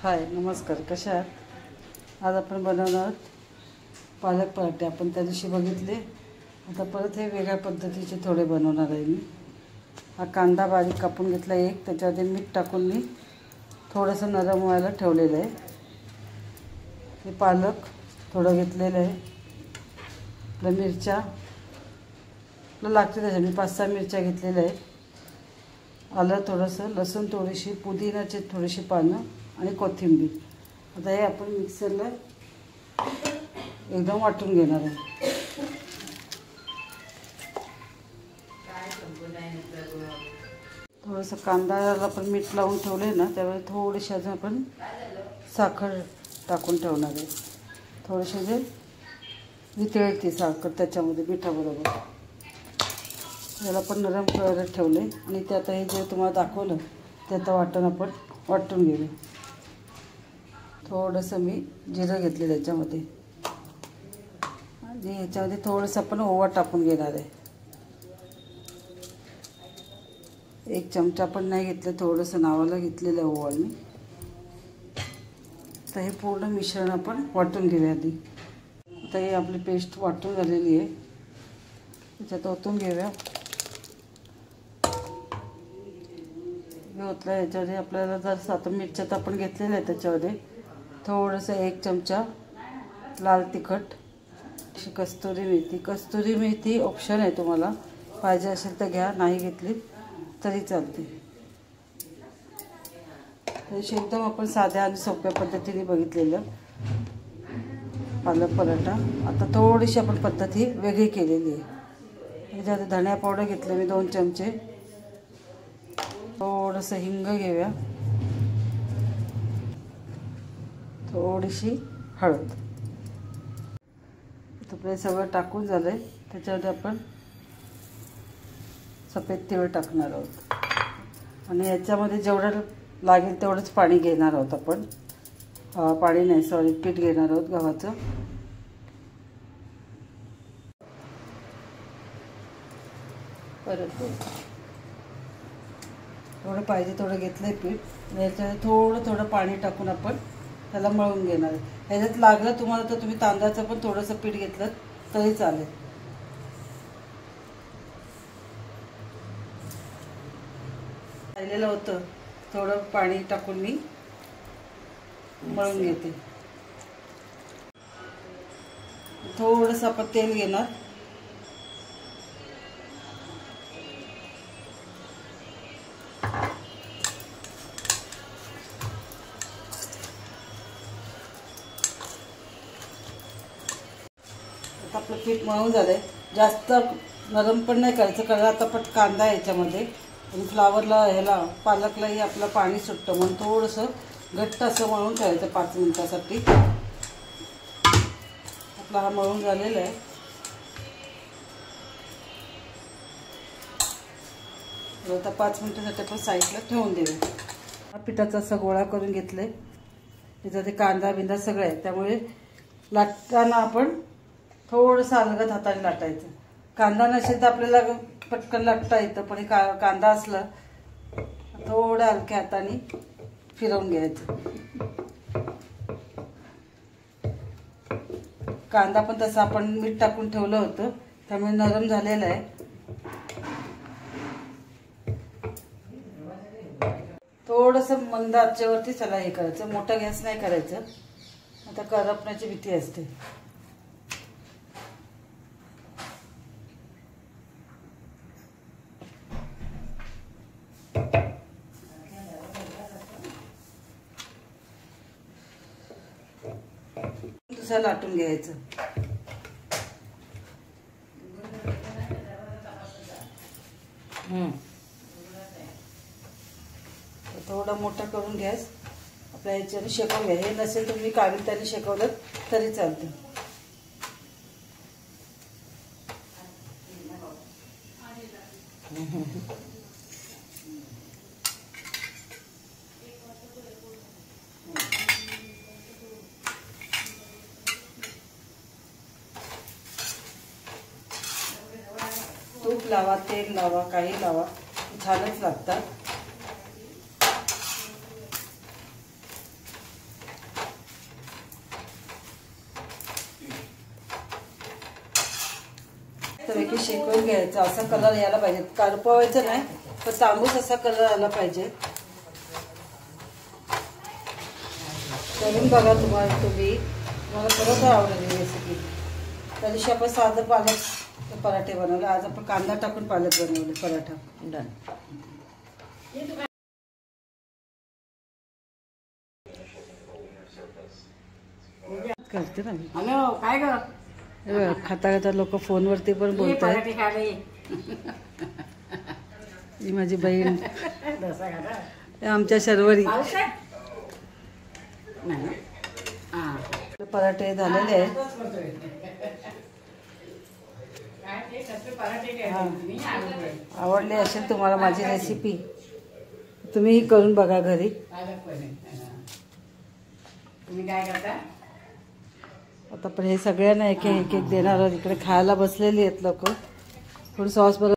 हाय नमस्कार, कशा आहात? आज आपण बनवणार आहोत पालक पराठे. आपण त्या दिवशी बघितले, आता परत हे वेगळ्या पद्धतीचे थोडे बनवणार आहे मी. हा कांदा बारीक कापून घेतला एक, त्याच्यामध्ये मीठ टाकून मी थोडंसं नरम व्हायला ठेवलेलं आहे. हे पालक थोडं घेतलेलं आहे. आपल्या मिरच्या आपलं लागते त्याच्या मी 5-6 मिरच्या घेतलेल्या आहेत. आलं थोडंसं, लसूण थोडीशी, पुदिनाची थोडीशी पानं आणि कोथिंबीर. आता हे आपण मिक्सरला एकदम वाटून घेणार आहे. थोडंसं कांद्याला पण मीठ लावून ठेवले ना, त्यावेळी थोडीशी अजून आपण साखर टाकून ठेवणार आहे. थोडेसे जे वितळेल ती साखर त्याच्यामध्ये मिठाबरोबर. याला पण नरम करायला ठेवले आणि ते आता हे जे तुम्हाला दाखवलं ते आता वाटण आपण वाटून घेऊ. थोडंसं मी जिरं घेतले त्याच्यामध्ये आणि ह्याच्यामध्ये थोडंसं आपण ओवा टाकून घेणार आहे. 1 चमचा पण नाही घेतलं, थोडंसं नावाला घेतलेलं ओवा मी. तर हे पूर्ण मिश्रण आपण वाटून घेऊया आधी. आता हे आपली पेस्ट वाटून झालेली आहे, त्याच्यात ओतून घेऊया. ओतलं याच्यामध्ये आपल्याला जर 7 मिरच्या तर आपण घेतलेल्या आहे, त्याच्यामध्ये थोडंसं 1 चमचा लाल तिखट, कस्तुरी मेथी ऑप्शन आहे, तुम्हाला पाहिजे असेल तर घ्या, नाही घेतली तरी चालते. तशी एकदम आपण साध्या आणि सोप्या पद्धतीने बघितलेलं पालक पराठा. आता थोडीशी आपण पद्धत ही वेगळी केलेली आहे. याच्यामध्ये धनिया पावडर घेतले मी 2 चमचे. थोडंसं हिंग घेऊया, थोडीशी हळद. आपलं सगळं टाकून झालं आहे. त्याच्यामध्ये आपण सफेद तीळ टाकणार आहोत आणि याच्यामध्ये जेवढं लागेल तेवढंच पाणी घेणार आहोत आपण. पाणी नाही, सॉरी, पीठ घेणार आहोत गव्हाचं. परत थोडं पाहिजे थोडं घेतलं आहे पीठ. याच्यात थोडं पाणी टाकून आपण त्याला मळून घेणार आहे. ह्याच्यात लागलं तुम्हाला तर तुम्ही तांदळाचं पण थोडंसं पीठ घेतलं तरी चालेल. राहिलेलं होतं थोडं पाणी टाकून मी मळून घेते. थोडंसं आपण तेल घेणार. आपलं पीठ मळून झालंय. जास्त नरम पण नाही करायचं, कारण आता पण कांदा आहे याच्यामध्ये आणि फ्लावरला ह्याला पालकलाही आपलं पाणी सुटतं, म्हणून थोडंसं घट्ट असं मळून ठेवायचं 5 मिनिटासाठी. आपला हा मळून झालेला आहे. आता 5 मिनिटासाठी आपण साईडला ठेवून देऊ. हा पिठाचा असा गोळा करून घेतले. त्याच्यात कांदा बिंदा सगळं आहे, त्यामुळे लाटताना आपण थोडंसं अलगद हाताने लाटायचं. कांदा नसेल तर आपल्याला पटकन लाटता येतं, पण कांदा असला थोडं हलक्या हाताने फिरवून घ्यायचं. कांदा पण तसं आपण मीठ टाकून ठेवलं होतं, त्यामुळे नरम झालेलं आहे. थोडंसं मंद आचेवरती त्याला हे करायचं, मोठा गॅस नाही करायचं, आता करपण्याची भीती असते. दुसरं लाटून घ्यायचं. थोडा मोठा करून गॅस आपल्या ह्याच्याने शेकवून घ्या. हे नसेल तर तुम्ही काढून शेकवलं तरी चालतं. तूप लावा, तेल लावा, काही लावा, छानच लागतात. मस्तपैकी शेकून घ्यायचं. असा कलर यायला पाहिजे, करपवायचं नाही पण तांबूस असा कलर आला पाहिजे. करून बघा तुम्ही खरोखर आवडेल ही रेसिपी. त्या दिवशी आपण साधं पालक पराठे बनवले, आज आपण कांदा टाकून पालक बनवले पराठा. डन. करते ना मी. हॅलो, काय ग? खाता खाता लोक फोनवरती पण बोलतात. ही माझी बहीण, आमच्या शर्वरी. पराठे झालेले आहेत. आवडली असेल तुम्हाला माझी रेसिपी, तुम्हीही करून बघा घरी. तुम्ही काय करता आता पण हे सगळ्यांना एक एक देणार. इकडे खायला बसलेली आहेत लोक. थोडं सॉस बरोबर